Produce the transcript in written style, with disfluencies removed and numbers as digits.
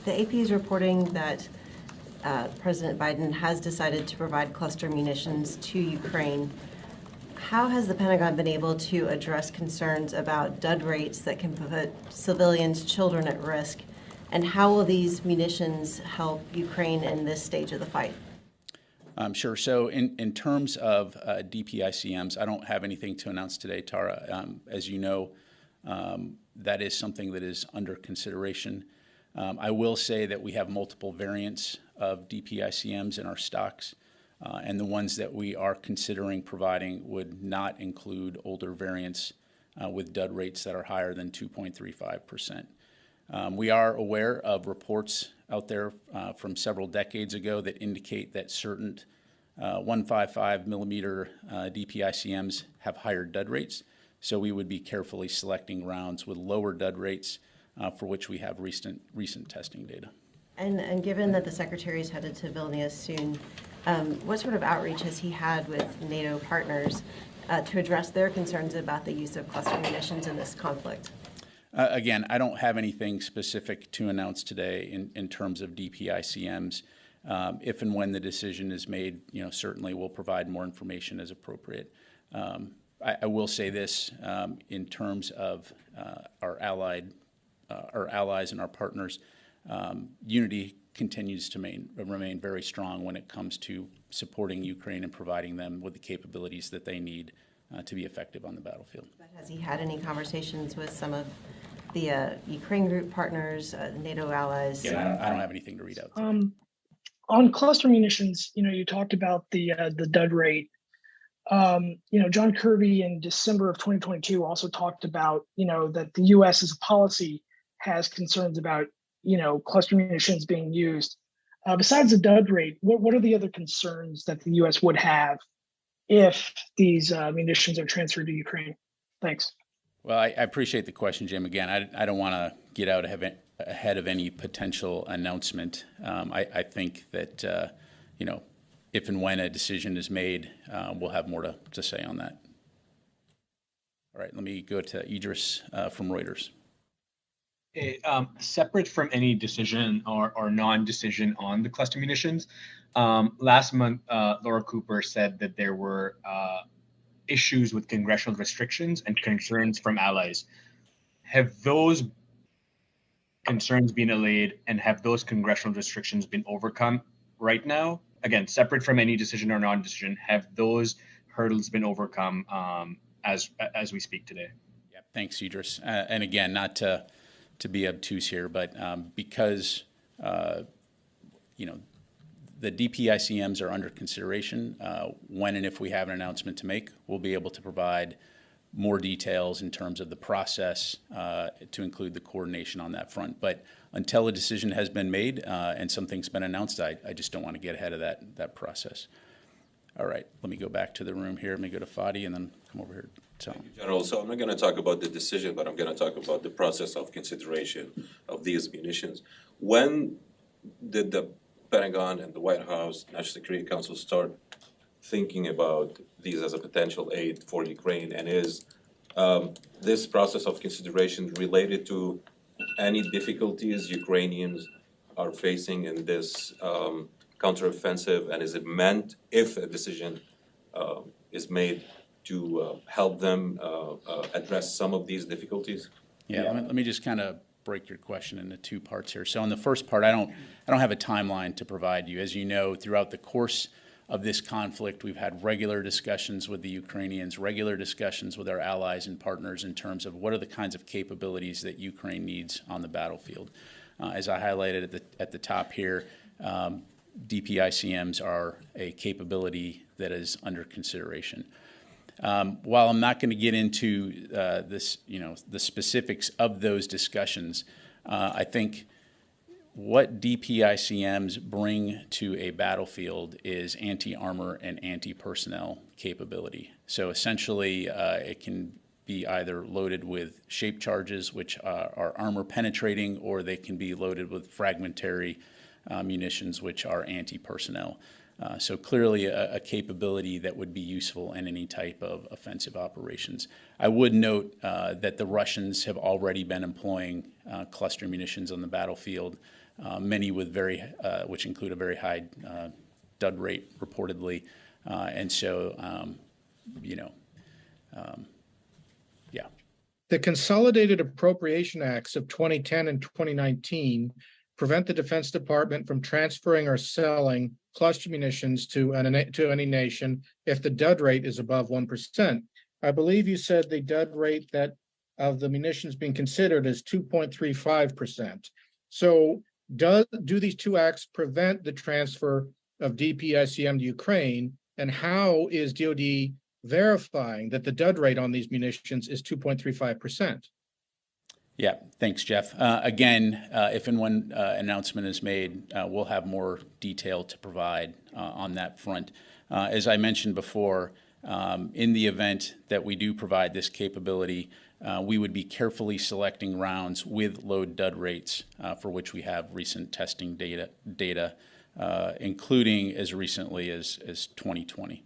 The AP is reporting that President Biden has decided to provide cluster munitions to Ukraine. How has the Pentagon been able to address concerns about dud rates that can put civilians, children at risk? And how will these munitions help Ukraine in this stage of the fight? Sure. So in terms of DPICMs, I don't have anything to announce today, Tara. As you know, that is something that is under consideration. I will say that we have multiple variants of DPICMs in our stocks, and the ones that we are considering providing would not include older variants with dud rates that are higher than 2.35%. We are aware of reports out there from several decades ago that indicate that certain 155 millimeter DPICMs have higher dud rates. So we would be carefully selecting rounds with lower dud rates for which we have recent testing data. And given that the Secretary is headed to Vilnius soon, what sort of outreach has he had with NATO partners to address their concerns about the use of cluster munitions in this conflict? Again, I don't have anything specific to announce today in terms of DPICMs. If and when the decision is made, certainly we'll provide more information as appropriate. I will say this in terms of our allies and our partners. Unity continues to remain very strong when it comes to supporting Ukraine and providing them with the capabilities that they need to be effective on the battlefield. But has he had any conversations with some of the Ukraine group partners, NATO allies? Yeah, I don't have anything to read out. On cluster munitions, you talked about the dud rate. John Kirby in December of 2022 also talked about, that the U.S. as a policy has concerns about, cluster munitions being used. Besides the dud rate, what are the other concerns that the U.S. would have if these munitions are transferred to Ukraine? Thanks. Well, I appreciate the question, Jim. Again, I don't want to get out ahead of any potential announcement. I think that, if and when a decision is made, we'll have more to say on that. All right, let me go to Idris from Reuters. Separate from any decision or non-decision on the cluster munitions, last month, Laura Cooper said that there were issues with congressional restrictions and concerns from allies. Have those concerns been allayed, and have those congressional restrictions been overcome right now? Again, separate from any decision or non-decision, have those hurdles been overcome as we speak today? Yeah, thanks, Idris. And again, not to be obtuse here, but because the DPICMs are under consideration, when and if we have an announcement to make, we'll be able to provide more details in terms of the process to include the coordination on that front. But until a decision has been made and something's been announced, I just don't want to get ahead of that process. All right, let me go back to the room here. Let me go to Fadi and then come over here. Thank you, General. So I'm not going to talk about the decision, but I'm going to talk about the process of consideration of these munitions. When did the Pentagon and the White House, National Security Council start thinking about these as a potential aid for Ukraine? And is this process of consideration related to any difficulties Ukrainians are facing in this counteroffensive? And is it meant, if a decision is made, to help them address some of these difficulties? Yeah, let me just kind of break your question into two parts here. So on the first part, I don't have a timeline to provide you. As you know, throughout the course of this conflict, we've had regular discussions with the Ukrainians, regular discussions with our allies and partners in terms of what are the kinds of capabilities that Ukraine needs on the battlefield. As I highlighted at the top here, DPICMs are a capability that is under consideration. While I'm not going to get into the specifics of those discussions, I think what DPICMs bring to a battlefield is anti-armor and anti-personnel capability. So essentially, it can be either loaded with shape charges, which are armor penetrating, or they can be loaded with fragmentary munitions, which are anti-personnel. So clearly a capability that would be useful in any type of offensive operations. I would note that the Russians have already been employing cluster munitions on the battlefield. many with which include a very high dud rate reportedly. And so, yeah. The Consolidated Appropriation Acts of 2010 and 2019 prevent the Defense Department from transferring or selling cluster munitions to any nation if the dud rate is above 1%. I believe you said the dud rate that of the munitions being considered is 2.35%. So do these two acts prevent the transfer of DPICM to Ukraine? And how is DoD verifying that the dud rate on these munitions is 2.35%? Yeah, thanks, Jeff. Again, if and when announcement is made, we'll have more detail to provide on that front. As I mentioned before, in the event that we do provide this capability, we would be carefully selecting rounds with low dud rates for which we have recent testing data including as recently as 2020.